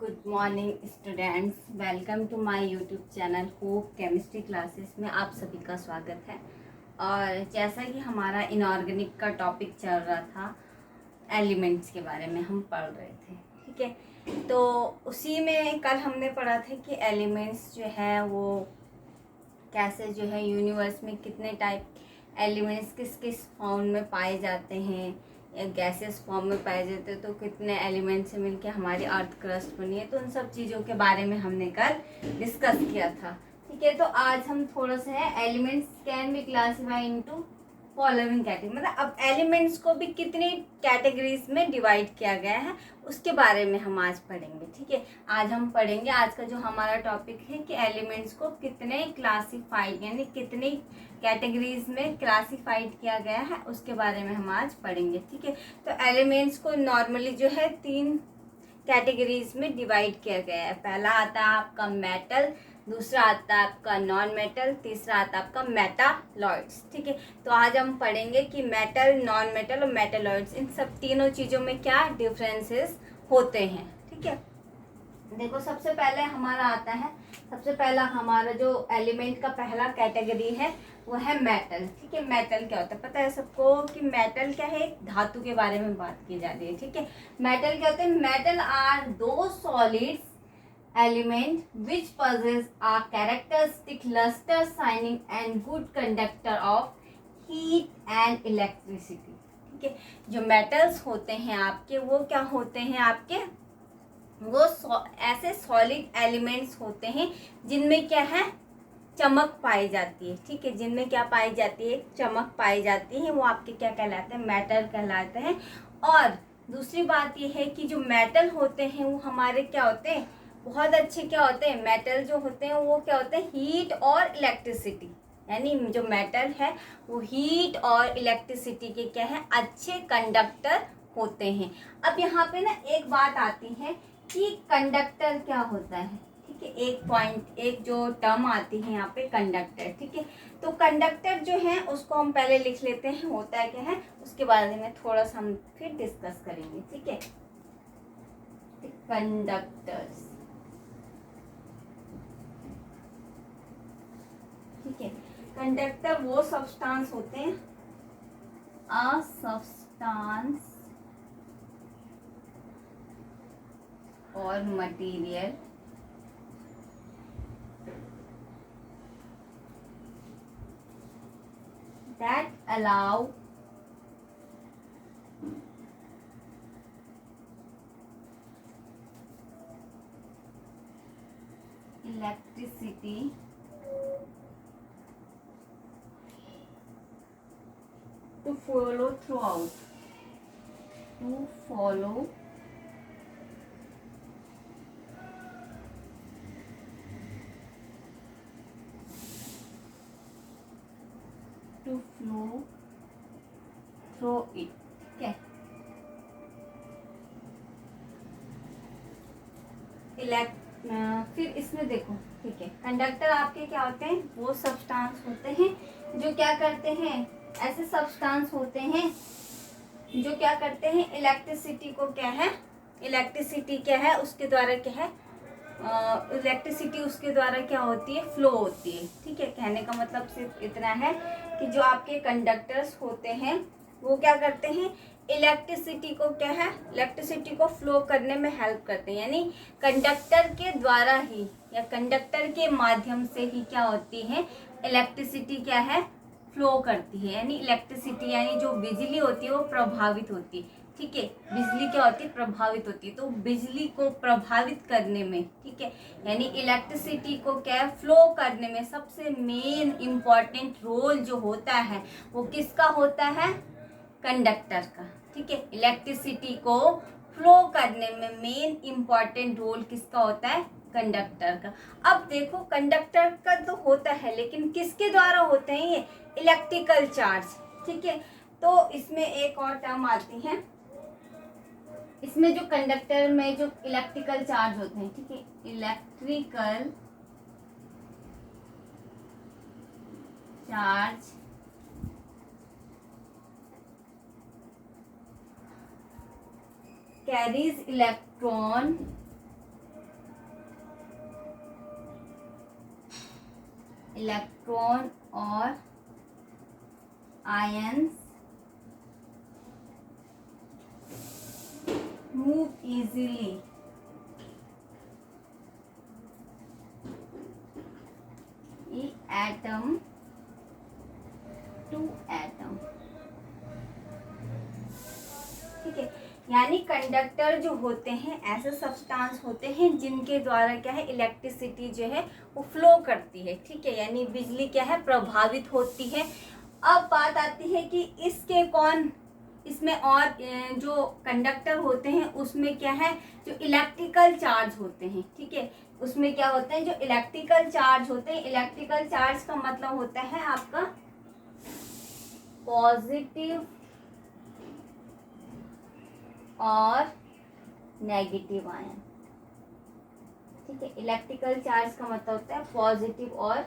Good morning students, welcome to my YouTube channel hope chemistry classes में आप सभी का स्वागत है। और जैसा कि हमारा इनऑर्गेनिक का टॉपिक चल रहा था, एलिमेंट्स के बारे में हम पढ़ रहे थे, ठीक है। तो उसी में कल हमने पढ़ा था कि एलिमेंट्स जो है वो कैसे जो है यूनिवर्स में कितने टाइप एलिमेंट्स किस किस फॉर्म में पाए जाते हैं या गैसेस फॉर्म में पाए जाते हैं, तो कितने एलिमेंट्स से मिलके हमारी अर्थ क्रस्ट बनी है। तो उन सब चीज़ों के बारे में हमने कल डिस्कस किया था, ठीक है। तो आज हम थोड़ा सा है elements can be classify into following category, मतलब अब एलिमेंट्स को भी कितनी कैटेगरीज में डिवाइड किया गया है उसके बारे में हम आज पढ़ेंगे, ठीक है। आज हम पढ़ेंगे, आज का जो हमारा टॉपिक है कि एलिमेंट्स को कितने क्लासिफाइड यानी कितनी कैटेगरीज में क्लासिफाइड किया गया है उसके बारे में हम आज पढ़ेंगे, ठीक है। तो एलिमेंट्स को नॉर्मली जो है 3 कैटेगरीज में डिवाइड किया गया है। पहला आता है आपका मेटल, दूसरा आता है आपका नॉन मेटल, तीसरा आता है आपका मेटालॉइड्स, ठीक है। तो आज हम पढ़ेंगे कि मेटल, नॉन मेटल और मेटालॉइड्स, इन सब तीनों चीज़ों में क्या डिफरेंसेस होते हैं, ठीक है। देखो, सबसे पहले हमारा आता है, सबसे पहला हमारा जो एलिमेंट का पहला कैटेगरी है वो है मेटल, ठीक है। मेटल क्या होता है पता है सबको कि मेटल क्या है, एक धातु के बारे में बात की जा रही है, ठीक है। मेटल क्या होते हैं? मेटल आर दो solids element which possess a characteristic luster, shining and good conductor of heat and electricity, ठीक है। जो मेटल्स होते हैं आपके वो क्या होते हैं आपके, वो ऐसे सॉलिड एलिमेंट्स होते हैं जिनमें क्या है, चमक पाई जाती है, ठीक है। जिनमें क्या पाई जाती है, चमक पाई जाती है, वो आपके क्या कहलाते हैं, मेटल कहलाते हैं। और दूसरी बात ये है कि जो मेटल होते हैं वो हमारे क्या होते हैं, बहुत अच्छे क्या होते हैं, मेटल जो होते हैं वो क्या होते हैं, हीट और इलेक्ट्रिसिटी, यानी जो मेटल है वो हीट और इलेक्ट्रिसिटी के क्या है, अच्छे कंडक्टर होते हैं। अब यहाँ पे ना एक बात आती है कि कंडक्टर क्या होता है, ठीक है। एक पॉइंट, एक जो टर्म आती है यहाँ पे कंडक्टर, ठीक है। तो कंडक्टर जो है उसको हम पहले लिख लेते हैं, होता है क्या है, उसके बारे में थोड़ा सा हम फिर डिस्कस करेंगे, ठीक है। कंडक्टर्स, ठीक है। कंडक्टर वो सब्सटेंस होते हैं, अ सब्सटेंस और material that allow electricity to follow throughout, to follow to flow through it, ठीक है। फिर इसमें देखो, ठीक है, कंडक्टर आपके क्या होते हैं, वो सब्सटेंस होते हैं जो क्या करते हैं, ऐसे सब्सटेंस होते हैं जो क्या करते हैं, इलेक्ट्रिसिटी को क्या है, इलेक्ट्रिसिटी क्या है उसके द्वारा क्या है, इलेक्ट्रिसिटी उसके द्वारा क्या होती है, फ्लो होती है, ठीक है। कहने का मतलब सिर्फ इतना है कि जो आपके कंडक्टर्स होते हैं वो क्या करते हैं, इलेक्ट्रिसिटी को क्या है, इलेक्ट्रिसिटी को फ्लो करने में हेल्प करते हैं, यानी कंडक्टर के द्वारा ही या कंडक्टर के माध्यम से ही क्या होती है, इलेक्ट्रिसिटी क्या है, फ्लो करती है। यानी इलेक्ट्रिसिटी यानी जो बिजली होती है वो प्रभावित होती है, ठीक है। बिजली क्या होती है, प्रभावित होती है। तो बिजली को प्रभावित करने में, ठीक है, यानी इलेक्ट्रिसिटी को क्या फ्लो करने में सबसे मेन इम्पॉर्टेंट रोल जो होता है वो किसका होता है, कंडक्टर का, ठीक है। इलेक्ट्रिसिटी को फ्लो करने में मेन इम्पॉर्टेंट रोल किसका होता है, कंडक्टर का। अब देखो, कंडक्टर का तो होता है लेकिन किसके द्वारा होते हैं ये, इलेक्ट्रिकल चार्ज, ठीक है। तो इसमें एक और टर्म आती है, इसमें जो कंडक्टर में जो इलेक्ट्रिकल चार्ज होते हैं, ठीक है, electrical charge carries electron electron और ions move easily atom to atom. ठीक है, यानी कंडक्टर जो होते हैं ऐसे सब्सटेंस होते हैं जिनके द्वारा क्या है इलेक्ट्रिसिटी जो है वो फ्लो करती है। ठीक है, यानी बिजली क्या है प्रभावित होती है। अब बात आती है कि इसके कौन इसमें और जो कंडक्टर होते हैं उसमें क्या है जो इलेक्ट्रिकल चार्ज होते हैं। ठीक है, उसमें क्या होते हैं जो इलेक्ट्रिकल चार्ज होते हैं। इलेक्ट्रिकल चार्ज का मतलब होता है आपका पॉजिटिव और नेगेटिव आयन। ठीक है, इलेक्ट्रिकल चार्ज का मतलब होता है पॉजिटिव और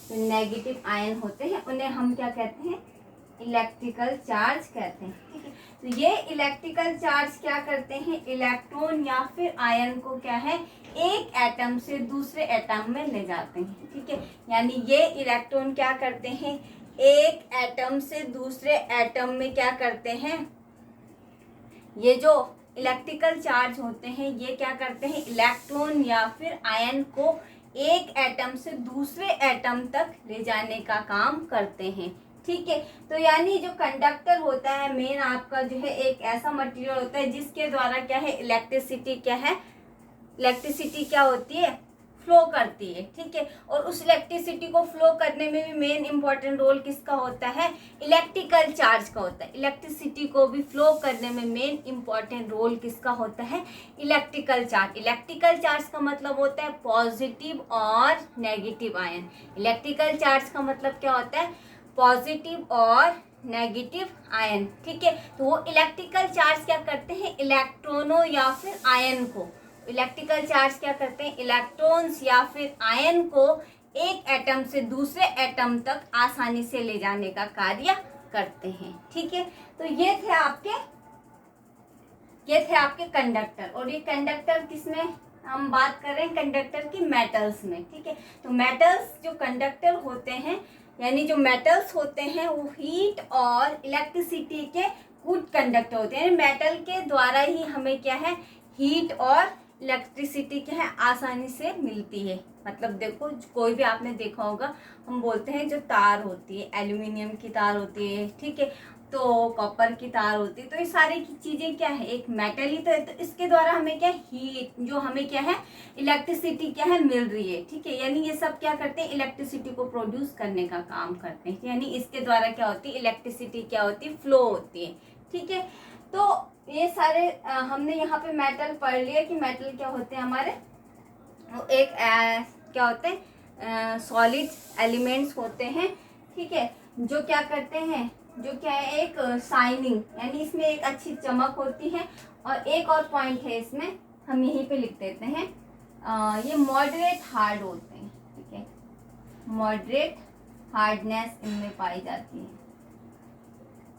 जो नेगेटिव आयन होते हैं उन्हें हम क्या कहते हैं इलेक्ट्रिकल चार्ज कहते हैं। ठीक है, तो ये इलेक्ट्रिकल चार्ज क्या करते हैं इलेक्ट्रॉन या फिर आयन को क्या है एक एटम से दूसरे एटम में ले जाते हैं। ठीक है, यानी ये इलेक्ट्रॉन क्या करते हैं एक एटम से दूसरे एटम में क्या करते हैं, ये जो इलेक्ट्रिकल चार्ज होते हैं ये क्या करते हैं इलेक्ट्रॉन या फिर आयन को एक एटम से दूसरे एटम तक ले जाने का काम करते हैं। ठीक है, तो यानी जो कंडक्टर होता है मेन आपका जो है एक ऐसा मटेरियल होता है जिसके द्वारा क्या है इलेक्ट्रिसिटी क्या होती है फ्लो करती है। ठीक है, और उस इलेक्ट्रिसिटी को फ्लो करने में भी मेन इंपॉर्टेंट रोल किसका होता है इलेक्ट्रिकल चार्ज का होता है। इलेक्ट्रिसिटी को भी फ्लो करने में मेन इंपॉर्टेंट रोल किसका होता है इलेक्ट्रिकल चार्ज। इलेक्ट्रिकल चार्ज का मतलब होता है पॉजिटिव और नेगेटिव आयन। इलेक्ट्रिकल चार्ज का मतलब क्या होता है पॉजिटिव और नेगेटिव आयन। ठीक है, तो वो इलेक्ट्रिकल चार्ज क्या करते हैं इलेक्ट्रॉनों या फिर आयन को, इलेक्ट्रिकल चार्ज क्या करते हैं इलेक्ट्रॉन्स या फिर आयन को एक एटम से दूसरे एटम तक आसानी से ले जाने का कार्य करते हैं। ठीक है, तो ये थे आपके कंडक्टर। और ये कंडक्टर किसमें हम बात कर रहे हैं कंडक्टर की मेटल्स में। ठीक है, तो मेटल्स जो कंडक्टर होते हैं यानी जो मेटल्स होते हैं वो हीट और इलेक्ट्रिसिटी के गुड कंडक्टर होते हैं। मेटल के द्वारा ही हमें क्या है हीट और इलेक्ट्रिसिटी क्या है आसानी से मिलती है। मतलब देखो कोई भी आपने देखा होगा हम बोलते हैं जो तार होती है एल्यूमिनियम की तार होती है। ठीक है, तो कॉपर की तार होती है, तो ये सारी की चीजें क्या है एक मेटल ही तो है। तो इसके द्वारा हमें क्या हीट जो हमें क्या है इलेक्ट्रिसिटी क्या है मिल रही है। ठीक है, यानी ये सब क्या करते हैं इलेक्ट्रिसिटी को प्रोड्यूस करने का काम करते हैं। यानी इसके द्वारा क्या होती है इलेक्ट्रिसिटी क्या होती है फ्लो होती है। ठीक है, तो ये सारे हमने यहाँ पे मेटल पढ़ लिया कि मेटल क्या होते हैं हमारे वो एक क्या होते हैं सॉलिड एलिमेंट्स होते हैं। ठीक है, जो क्या करते हैं जो क्या है एक शाइनिंग यानी इसमें एक अच्छी चमक होती है। और एक और पॉइंट है इसमें हम यहीं पे लिख देते हैं ये मॉडरेट हार्ड होते हैं। ठीक है, मॉडरेट हार्डनेस इनमें पाई जाती है।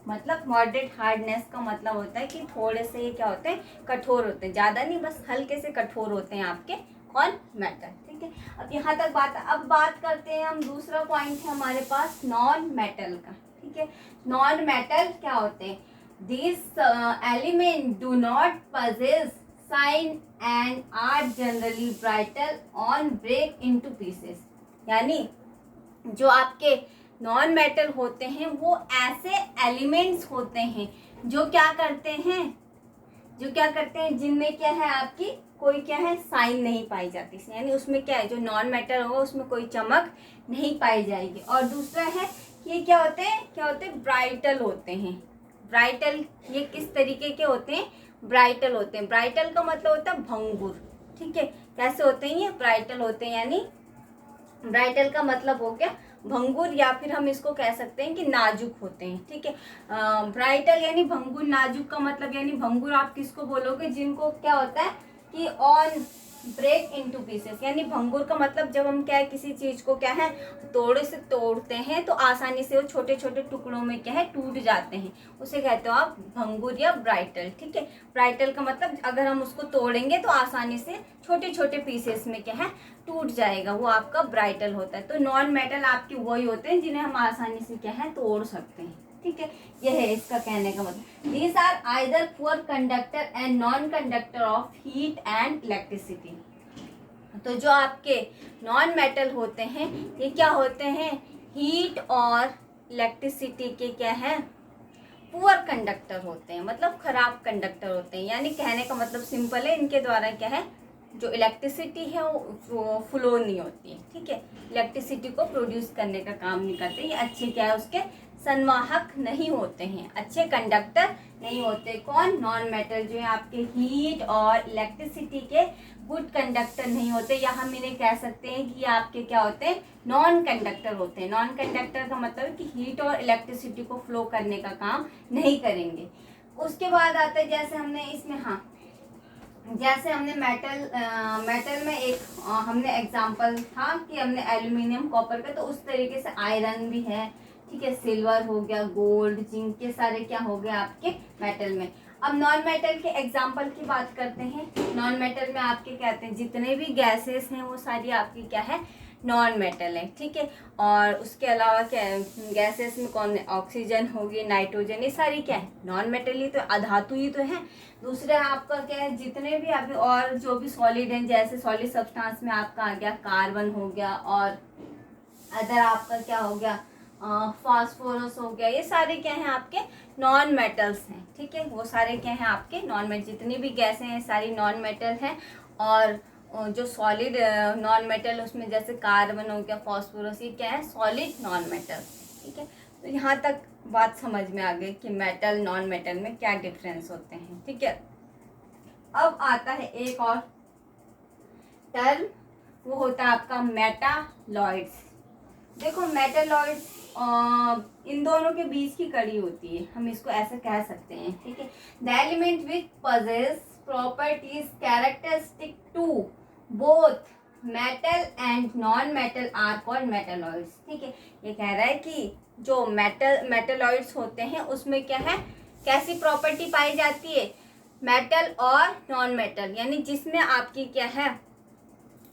मतलब मॉडरेट हार्डनेस का मतलब होता है कि थोड़े से ये क्या होते हैं कठोर होते हैं, ज़्यादा नहीं बस हल्के से कठोर होते हैं आपके कौन मेटल। ठीक है, अब यहाँ तक अब बात करते हैं हम दूसरा पॉइंट है हमारे पास नॉन मेटल का। ठीक है, नॉन मेटल क्या होते हैं this element do not possess shine and are generally brittle on break into pieces. यानी जो आपके नॉन मेटल होते हैं वो ऐसे एलिमेंट्स होते हैं जो क्या करते हैं जिनमें क्या है आपकी कोई क्या है साइन नहीं पाई जाती। यानी उसमें क्या है जो नॉन मेटल होगा उसमें कोई चमक नहीं पाई जाएगी। और दूसरा है ये क्या होते हैं ब्राइटल होते हैं। ब्राइटल ये किस तरीके के होते हैं ब्राइटल होते हैं। ब्राइटल का मतलब होता है भंगुर। ठीक है, कैसे होते हैं ये ब्राइटल होते हैं यानी ब्राइटल का मतलब हो गया भंगुर या फिर हम इसको कह सकते हैं कि नाजुक होते हैं। ठीक है, ब्राइटल यानी भंगुर, नाजुक का मतलब यानी भंगुर आप किसको बोलोगे जिनको क्या होता है कि ऑन ब्रेक इनटू पीसेस, यानी भंगुर का मतलब जब हम क्या है किसी चीज को क्या है तोड़े से तोड़ते हैं तो आसानी से वो छोटे छोटे टुकड़ों में क्या है टूट जाते हैं, उसे कहते हो आप भंगुर या ब्राइटल। ठीक है, ब्राइटल का मतलब अगर हम उसको तोड़ेंगे तो आसानी से छोटे छोटे पीसेस में क्या है टूट जाएगा, वो आपका ब्राइटल होता है। तो नॉन मेटल आपके वही होते हैं जिन्हें हम आसानी से क्या है तोड़ सकते हैं। ठीक है, यह है इसका कहने का मतलब। These are either poor conductor and non conductor of heat and electricity. तो जो आपके नॉन मेटल होते हैं ये क्या होते हैं, हीट और इलेक्ट्रिसिटी के क्या है पुअर कंडक्टर होते हैं, मतलब खराब कंडक्टर होते हैं। यानी कहने का मतलब सिंपल है, इनके द्वारा क्या है जो इलेक्ट्रिसिटी है वो फ्लो नहीं होती है। ठीक है, इलेक्ट्रिसिटी को प्रोड्यूस करने का काम नहीं करते, ये अच्छे क्या है उसके संवाहक नहीं होते हैं, अच्छे कंडक्टर नहीं होते। कौन, नॉन मेटल जो है आपके हीट और इलेक्ट्रिसिटी के गुड कंडक्टर नहीं होते, या हम इन्हें कह सकते हैं कि आपके क्या होते हैं नॉन कंडक्टर होते हैं। नॉन कंडक्टर का मतलब है कि हीट और इलेक्ट्रिसिटी को फ्लो करने का काम नहीं करेंगे। उसके बाद आता है जैसे हमने इसमें जैसे हमने मेटल में एक हमने एग्जांपल था कि हमने एल्यूमिनियम कॉपर का, तो उस तरीके से आयरन भी है। ठीक है, सिल्वर हो गया, गोल्ड, जिंक, के सारे क्या हो गए आपके मेटल में। अब नॉन मेटल के एग्जांपल की बात करते हैं। नॉन मेटल में आपके कहते हैं जितने भी गैसेस हैं वो सारी आपकी क्या है नॉन मेटल है। ठीक है, और उसके अलावा क्या है गैसेस में कौन है, ऑक्सीजन होगी, नाइट्रोजन, ये सारी क्या है नॉन मेटल ही तो अधातु ही तो है। दूसरे आपका क्या है जितने भी अभी और जो भी सॉलिड हैं, जैसे सॉलिड सब्सटेंस में आपका आ गया कार्बन हो गया, और अदर आपका क्या हो गया फास्फोरस हो गया, ये सारे क्या हैं आपके नॉन मेटल्स हैं। ठीक है, वो सारे क्या हैं आपके नॉन मेटल, जितनी भी गैसें हैं सारी नॉन मेटल हैं। और जो सॉलिड नॉन मेटल उसमें जैसे कार्बन हो गया, फास्फोरस, ये क्या है सॉलिड नॉन मेटल। ठीक है, तो यहाँ तक बात समझ में आ गई कि मेटल नॉन मेटल में क्या डिफरेंस होते हैं। ठीक है, अब आता है एक और टर्म, वो होता है आपका मेटालॉइड्स। देखो मेटालॉइड्स इन दोनों के बीच की कड़ी होती है, हम इसको ऐसे कह सकते हैं। ठीक है, the element which possess properties characteristic to both metal and non metal are called metalloids. ठीक है, ये कह रहा है कि जो मेटालॉइड्स होते हैं उसमें क्या है कैसी प्रॉपर्टी पाई जाती है, मेटल और नॉन मेटल, यानी जिसमें आपकी क्या है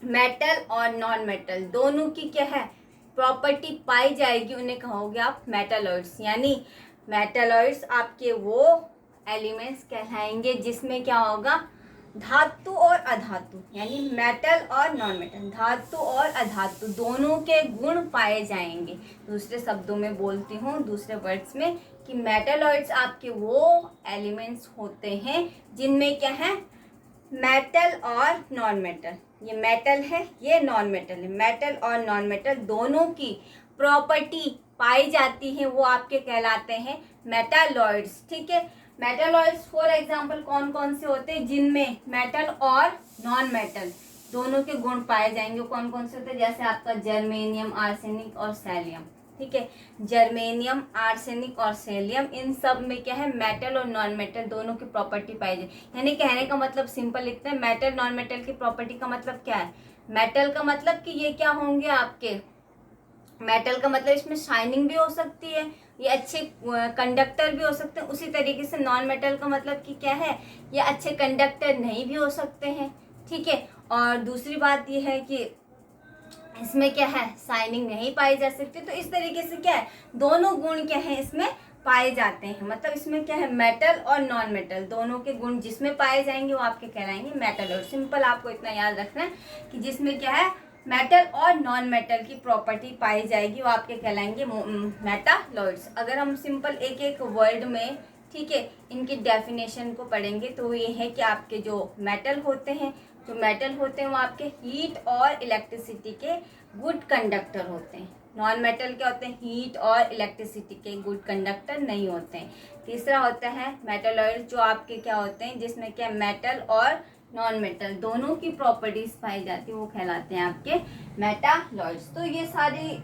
मेटल और नॉन मेटल दोनों की क्या है प्रॉपर्टी पाई जाएगी, उन्हें कहोगे आप मेटालॉइड्स। यानी मेटालॉइड्स आपके वो एलिमेंट्स कहलाएंगे जिसमें क्या होगा धातु और अधातु, यानी मेटल और नॉन मेटल, धातु और अधातु दोनों के गुण पाए जाएंगे। दूसरे शब्दों में बोलती हूँ, दूसरे वर्ड्स में, कि मेटालॉइड्स आपके वो एलिमेंट्स होते हैं जिनमें क्या है मेटल और नॉन मेटल, ये मेटल है ये नॉन मेटल है, मेटल और नॉन मेटल दोनों की प्रॉपर्टी पाई जाती है, वो आपके कहलाते हैं मेटालॉइड्स। ठीक है, मेटालॉइड्स फॉर एग्जांपल कौन कौन से होते हैं जिनमें मेटल और नॉन मेटल दोनों के गुण पाए जाएंगे, कौन कौन से होते हैं, जैसे आपका जर्मेनियम, आर्सेनिक और सेलियम। ठीक है, जर्मेनियम, आर्सेनिक और सेलियम, इन सब में क्या है मेटल और नॉन मेटल दोनों की प्रॉपर्टी पाई जाए। यानी कहने का मतलब सिंपल लिखते हैं, मेटल नॉन मेटल की प्रॉपर्टी का मतलब क्या है, मेटल का मतलब कि ये क्या होंगे आपके, मेटल का मतलब इसमें शाइनिंग भी हो सकती है, ये अच्छे कंडक्टर भी हो सकते हैं। उसी तरीके से नॉन मेटल का मतलब कि क्या है, ये अच्छे कंडक्टर नहीं भी हो सकते हैं। ठीक है, और दूसरी बात ये है कि इसमें क्या है शाइनिंग नहीं पाई जा सकती। तो इस तरीके से क्या है दोनों गुण क्या है इसमें पाए जाते हैं, मतलब इसमें क्या है मेटल और नॉन मेटल दोनों के गुण जिसमें पाए जाएंगे वो आपके कहलाएंगे मेटल। और सिंपल आपको इतना याद रखना है कि जिसमें क्या है मेटल और नॉन मेटल की प्रॉपर्टी पाई जाएगी वो आपके कहलाएंगे मेटालॉइड्स। अगर हम सिंपल एक एक वर्ड में ठीक है इनकी डेफिनेशन को पढ़ेंगे तो ये है कि आपके जो मेटल होते हैं वो आपके हीट और इलेक्ट्रिसिटी के गुड कंडक्टर होते हैं। नॉन मेटल क्या होते हैं, हीट और इलेक्ट्रिसिटी के गुड कंडक्टर नहीं होते हैं। तीसरा होता है मेटालॉइड जो आपके क्या होते हैं जिसमें क्या मेटल और नॉन मेटल दोनों की प्रॉपर्टीज पाई जाती है वो कहलाते हैं आपके मेटालॉइड्स। तो ये सारी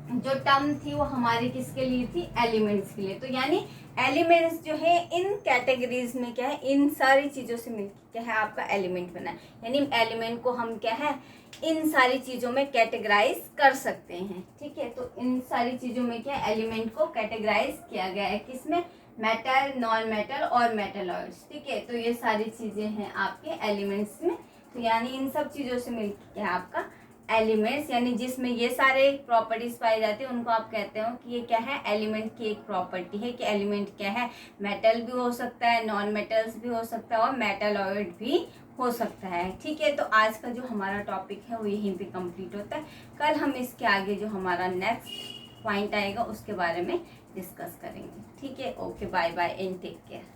जो टर्म थी वो हमारी किसके लिए थी, एलिमेंट्स के लिए। तो यानी एलिमेंट्स जो है इन कैटेगरीज में क्या है, इन सारी चीज़ों से मिलकर क्या है आपका एलिमेंट बना है। यानी एलिमेंट को हम क्या है इन सारी चीज़ों में कैटेगराइज कर सकते हैं। ठीक है, तो इन सारी चीज़ों में क्या एलिमेंट को कैटेगराइज किया गया है, किसमें, मेटल, नॉन मेटल और मेटलॉइड्स। ठीक है, तो ये सारी चीज़ें हैं आपके एलिमेंट्स में। तो यानी इन सब चीज़ों से मिलकर क्या है आपका एलिमेंट्स, यानी जिसमें ये सारे प्रॉपर्टीज पाई जाती है उनको आप कहते हो कि ये क्या है, एलिमेंट की एक प्रॉपर्टी है कि एलिमेंट क्या है, मेटल भी हो सकता है, नॉन मेटल्स भी हो सकता है और मेटलॉइड भी हो सकता है। ठीक है, तो आज का जो हमारा टॉपिक है वो यहीं पे कंप्लीट होता है। कल हम इसके आगे जो हमारा नेक्स्ट पॉइंट आएगा उसके बारे में डिस्कस करेंगे। ठीक है, okay, bye bye and take care.